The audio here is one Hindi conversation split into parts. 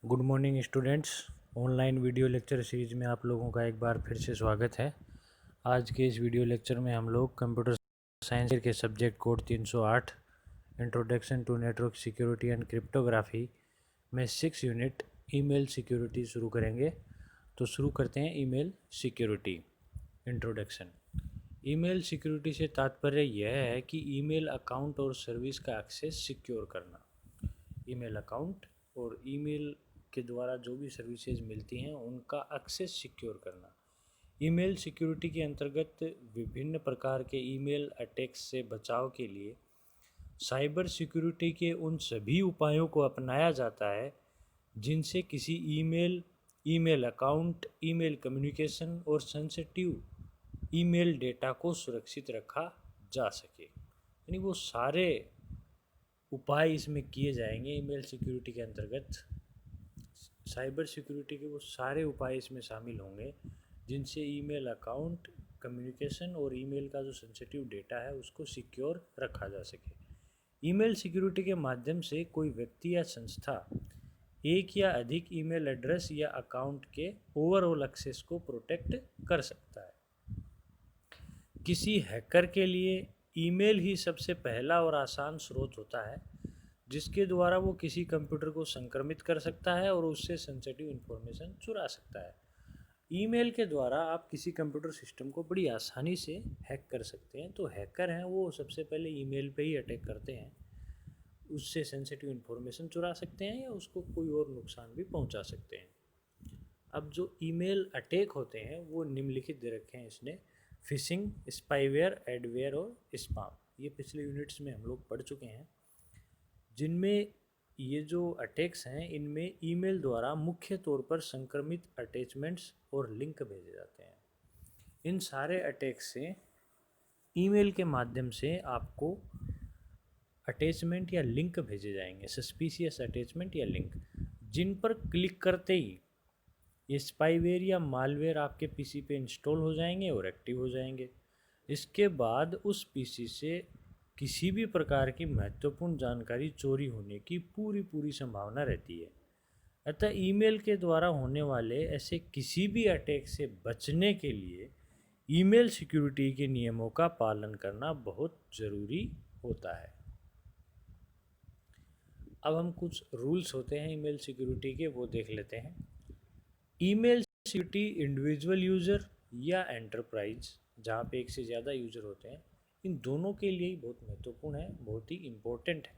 Good morning students. Online video lecture series में आप लोगों का एक बार फिर से स्वागत है। आज के इस वीडियो लेक्चर में हम लोग कंप्यूटर साइंस के subject code 308 introduction to network security and cryptography में 6 यूनिट ईमेल सिक्योरिटी शुरू करेंगे। तो शुरू करते हैं email security introduction. Email security से तात्पर्य यह है कि ईमेल अकाउंट और सर्विस का एक्सेस सिक्योर करना। ईमेल अकाउंट और ईमेल के द्वारा जो भी सर्विसेज मिलती हैं उनका एक्सेस सिक्योर करना। ईमेल सिक्योरिटी के अंतर्गत विभिन्न प्रकार के ईमेल अटैक्स से बचाव के लिए साइबर सिक्योरिटी के उन सभी उपायों को अपनाया जाता है जिनसे किसी ईमेल अकाउंट, ईमेल कम्युनिकेशन और सेंसिटिव ईमेल डेटा को सुरक्षित रखा जा सके। यानी वो सारे उपाय इसमें किए जाएंगे। ईमेल सिक्योरिटी के अंतर्गत साइबर सिक्योरिटी के वो सारे उपाय इसमें शामिल होंगे जिनसे ईमेल अकाउंट, कम्युनिकेशन और ईमेल का जो सेंसिटिव डेटा है उसको सिक्योर रखा जा सके। ईमेल सिक्योरिटी के माध्यम से कोई व्यक्ति या संस्था एक या अधिक ईमेल एड्रेस या अकाउंट के ओवरऑल एक्सेस को प्रोटेक्ट कर सकता है। किसी हैकर के लिए ईमेल ही सबसे पहला और आसान स्रोत होता है जिसके द्वारा वो किसी कंप्यूटर को संक्रमित कर सकता है और उससे सेंसिटिव इन्फॉर्मेशन चुरा सकता है। ईमेल के द्वारा आप किसी कंप्यूटर सिस्टम को बड़ी आसानी से हैक कर सकते हैं। तो हैकर हैं वो सबसे पहले ईमेल पे ही अटैक करते हैं, उससे सेंसिटिव इन्फॉर्मेशन चुरा सकते हैं या उसको कोई और नुकसान भी पहुंचा सकते हैं। अब जो ईमेल अटैक होते हैं वो निम्नलिखित दे रखे हैं इसने: फिशिंग, स्पाईवेयर, एडवेयर और स्पाम। ये पिछले यूनिट्स में हम लोग पढ़ चुके हैं, जिनमें ये जो अटैक्स हैं इनमें ईमेल द्वारा मुख्य तौर पर संक्रमित अटैचमेंट्स और लिंक भेजे जाते हैं। इन सारे अटैक्स से ईमेल के माध्यम से आपको अटैचमेंट या लिंक भेजे जाएंगे, सस्पिशियस अटैचमेंट या लिंक, जिन पर क्लिक करते ही ये स्पाईवेयर या मालवेयर आपके पीसी पे इंस्टॉल हो जाएंगे और एक्टिव हो जाएंगे। इसके बाद उस पीसी से किसी भी प्रकार की महत्वपूर्ण जानकारी चोरी होने की पूरी संभावना रहती है। अतः ईमेल के द्वारा होने वाले ऐसे किसी भी अटैक से बचने के लिए ईमेल सिक्योरिटी के नियमों का पालन करना बहुत ज़रूरी होता है। अब हम कुछ रूल्स होते हैं ईमेल सिक्योरिटी के, वो देख लेते हैं। ईमेल सिक्योरिटी इंडिविजुअल यूज़र या एंटरप्राइज, जहाँ पे एक से ज़्यादा यूज़र होते हैं, इन दोनों के लिए ही बहुत महत्वपूर्ण है, बहुत ही इम्पोर्टेंट है।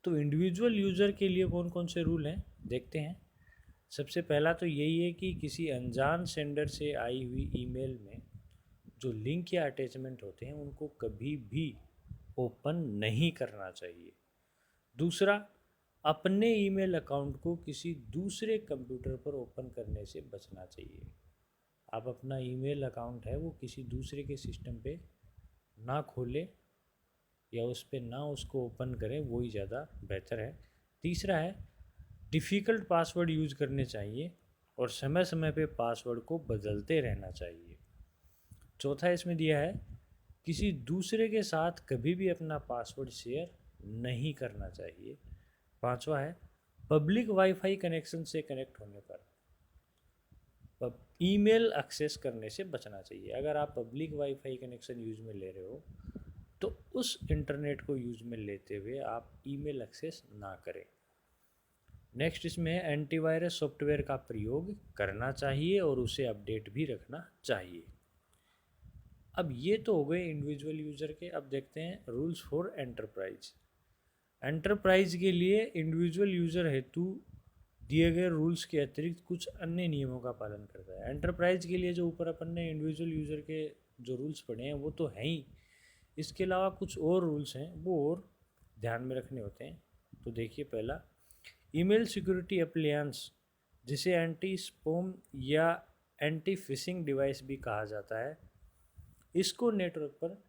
तो इंडिविजुअल यूज़र के लिए कौन कौन से रूल हैं देखते हैं। सबसे पहला तो यही है कि किसी अनजान सेंडर से आई हुई ईमेल में जो लिंक या अटैचमेंट होते हैं उनको कभी भी ओपन नहीं करना चाहिए। दूसरा, अपने ईमेल अकाउंट को किसी दूसरे कंप्यूटर पर ओपन करने से बचना चाहिए। आप अपना ईमेल अकाउंट है वो किसी दूसरे के सिस्टम पे ना खोलें या उस पर ना उसको ओपन करें, वो ही ज़्यादा बेहतर है। तीसरा है, डिफ़िकल्ट पासवर्ड यूज़ करने चाहिए और समय समय पे पासवर्ड को बदलते रहना चाहिए। चौथा इसमें दिया है, किसी दूसरे के साथ कभी भी अपना पासवर्ड शेयर नहीं करना चाहिए। पांचवा है, पब्लिक वाईफाई कनेक्शन से कनेक्ट होने पर ईमेल एक्सेस करने से बचना चाहिए। अगर आप पब्लिक वाईफाई कनेक्शन यूज़ में ले रहे हो तो उस इंटरनेट को यूज़ में लेते हुए आप ईमेल एक्सेस ना करें। नेक्स्ट इसमें है, एंटीवायरस सॉफ्टवेयर का प्रयोग करना चाहिए और उसे अपडेट भी रखना चाहिए। अब ये तो हो गए इंडिविजुअल यूज़र के। अब देखते हैं रूल्स फॉर एंटरप्राइज। एंटरप्राइज के लिए इंडिविजुअल यूज़र हेतु दिए गए रूल्स के अतिरिक्त कुछ अन्य नियमों का पालन करता है। एंटरप्राइज के लिए जो ऊपर अपन ने इंडिविजुअल यूज़र के जो रूल्स पढ़े हैं वो तो हैं ही, इसके अलावा कुछ और रूल्स हैं वो और ध्यान में रखने होते हैं। तो देखिए, पहला, ईमेल सिक्योरिटी अप्लायंस, जिसे एंटी स्पैम या एंटी फिशिंग डिवाइस भी कहा जाता है, इसको नेटवर्क पर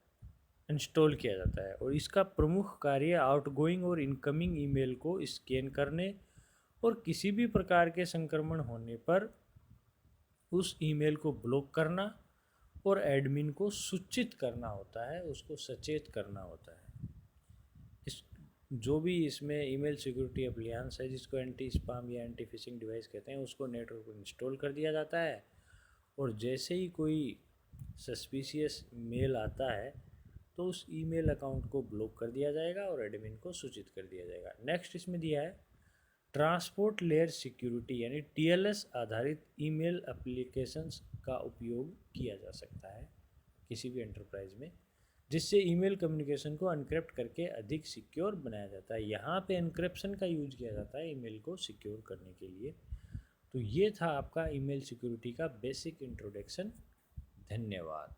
इंस्टॉल किया जाता है और इसका प्रमुख कार्य आउटगोइंग और इनकमिंग ईमेल को स्कैन करने और किसी भी प्रकार के संक्रमण होने पर उस ईमेल को ब्लॉक करना और एडमिन को सूचित करना होता है, उसको सचेत करना होता है। इस जो भी इसमें ईमेल सिक्योरिटी अप्लायंस है, जिसको एंटी स्पैम या एंटी फिशिंग डिवाइस कहते हैं, उसको नेटवर्क पर इंस्टॉल कर दिया जाता है। और जैसे ही कोई सस्पिशियस मेल आता है तो उस ईमेल अकाउंट को ब्लॉक कर दिया जाएगा और एडमिन को सूचित कर दिया जाएगा। नेक्स्ट इसमें दिया है ट्रांसपोर्ट लेयर सिक्योरिटी, यानी टीएलएस आधारित ईमेल एप्लीकेशंस का उपयोग किया जा सकता है किसी भी एंटरप्राइज में, जिससे ईमेल कम्युनिकेशन को अनक्रिप्ट करके अधिक सिक्योर बनाया जाता है। यहाँ पे एनक्रिप्शन का यूज किया जाता है ईमेल को सिक्योर करने के लिए। तो ये था आपका ईमेल सिक्योरिटी का बेसिक इंट्रोडक्शन। धन्यवाद।